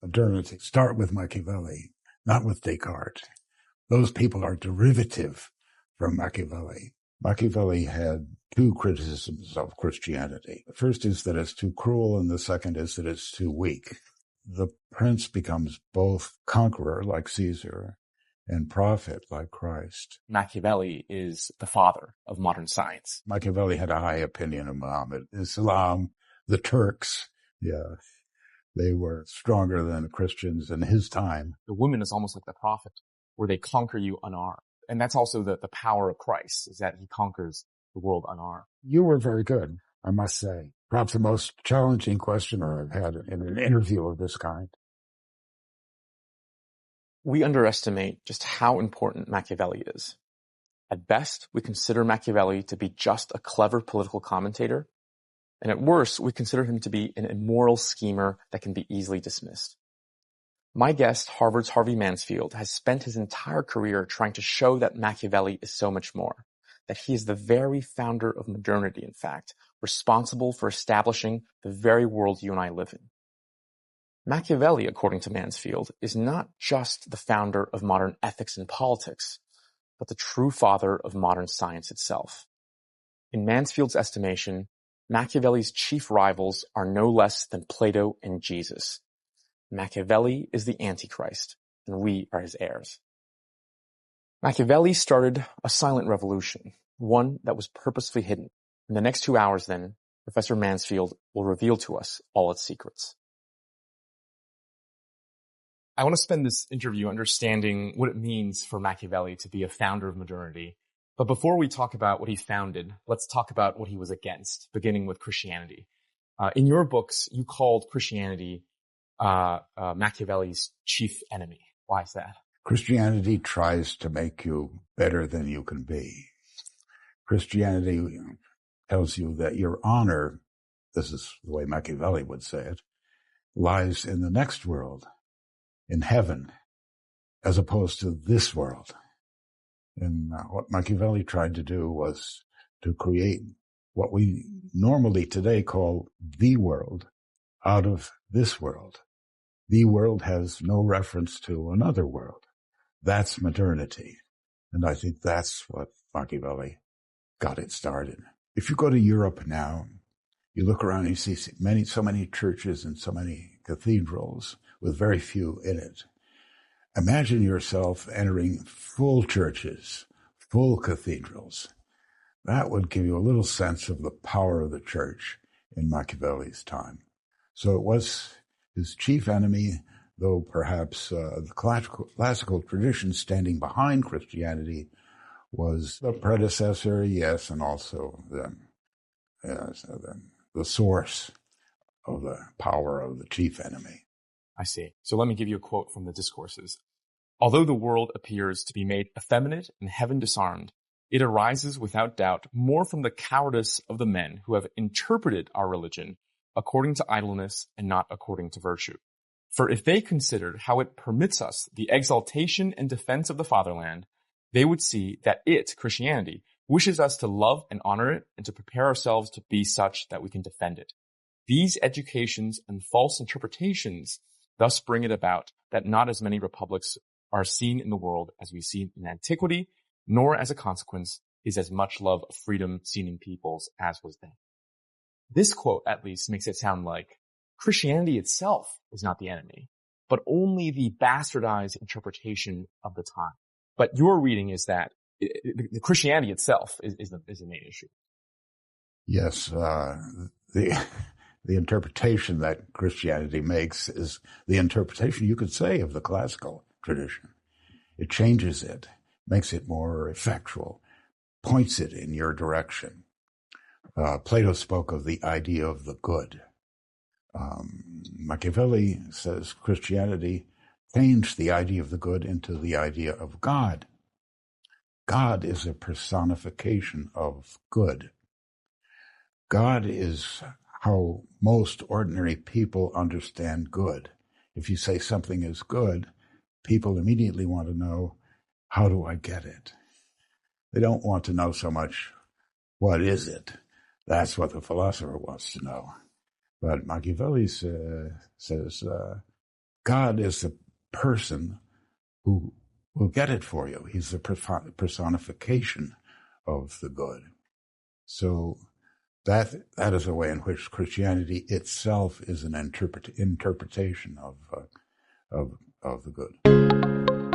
modernity. Start with Machiavelli, not with Descartes. Those people are derivative from Machiavelli. Machiavelli had two criticisms of Christianity. The first is that it's too cruel, and the second is that it's too weak. The prince becomes both conqueror, like Caesar, and prophet, like Christ. Machiavelli is the father of modern science. Machiavelli had a high opinion of Muhammad. Islam, the Turks, they were stronger than the Christians in his time. The woman is almost like the prophet, where they conquer you unarmed. And that's also the power of Christ, is that he conquers the world unarmed. You were very good, I must say. Perhaps the most challenging questioner I've had in an interview of this kind. We underestimate just how important Machiavelli is. At best, we consider Machiavelli to be just a clever political commentator, and at worst, we consider him to be an immoral schemer that can be easily dismissed. My guest, Harvard's Harvey Mansfield, has spent his entire career trying to show that Machiavelli is so much more, that he is the very founder of modernity, in fact, responsible for establishing the very world you and I live in. Machiavelli, according to Mansfield, is not just the founder of modern ethics and politics, but the true father of modern science itself. In Mansfield's estimation, Machiavelli's chief rivals are no less than Plato and Jesus. Machiavelli is the Antichrist, and we are his heirs. Machiavelli started a silent revolution, one that was purposefully hidden. In the next 2 hours, then, Professor Mansfield will reveal to us all its secrets. I want to spend this interview understanding what it means for Machiavelli to be a founder of modernity. But before we talk about what he founded, let's talk about what he was against, beginning with Christianity. In your books, you called Christianity Machiavelli's chief enemy. Why is that? Christianity tries to make you better than you can be. Christianity tells you that your honor, this is the way Machiavelli would say it, lies in the next world, in heaven, as opposed to this world. And what Machiavelli tried to do was to create what we normally today call the world out of this world. The world has no reference to another world. That's modernity. And I think that's what Machiavelli got it started. If you go to Europe now, you look around and you see so many churches and so many cathedrals with very few in it. Imagine yourself entering full churches, full cathedrals. That would give you a little sense of the power of the church in Machiavelli's time. So it was his chief enemy, though perhaps the classical tradition standing behind Christianity was the predecessor, yes, and also the source of the power of the chief enemy. I see. So let me give you a quote from the Discourses. Although the world appears to be made effeminate and heaven disarmed, it arises without doubt more from the cowardice of the men who have interpreted our religion according to idleness and not according to virtue. For if they considered how it permits us the exaltation and defense of the fatherland, they would see that it, Christianity, wishes us to love and honor it and to prepare ourselves to be such that we can defend it. These educations and false interpretations thus bring it about that not as many republics are seen in the world as we see in antiquity, nor as a consequence is as much love of freedom seen in peoples as was then. This quote, at least, makes it sound like Christianity itself is not the enemy, but only the bastardized interpretation of the time. But your reading is that the Christianity itself is the main issue. Yes, the interpretation that Christianity makes is the interpretation, you could say, of the classical tradition. It changes it, makes it more effectual, points it in your direction. Plato spoke of the idea of the good. Machiavelli says Christianity changed the idea of the good into the idea of God. God is a personification of good. God is how most ordinary people understand good. If you say something is good, people immediately want to know, how do I get it? They don't want to know so much, what is it? That's what the philosopher wants to know. But Machiavelli says, God is the person who will get it for you. He's the personification of the good. So that is a way in which Christianity itself is an interpretation of the good.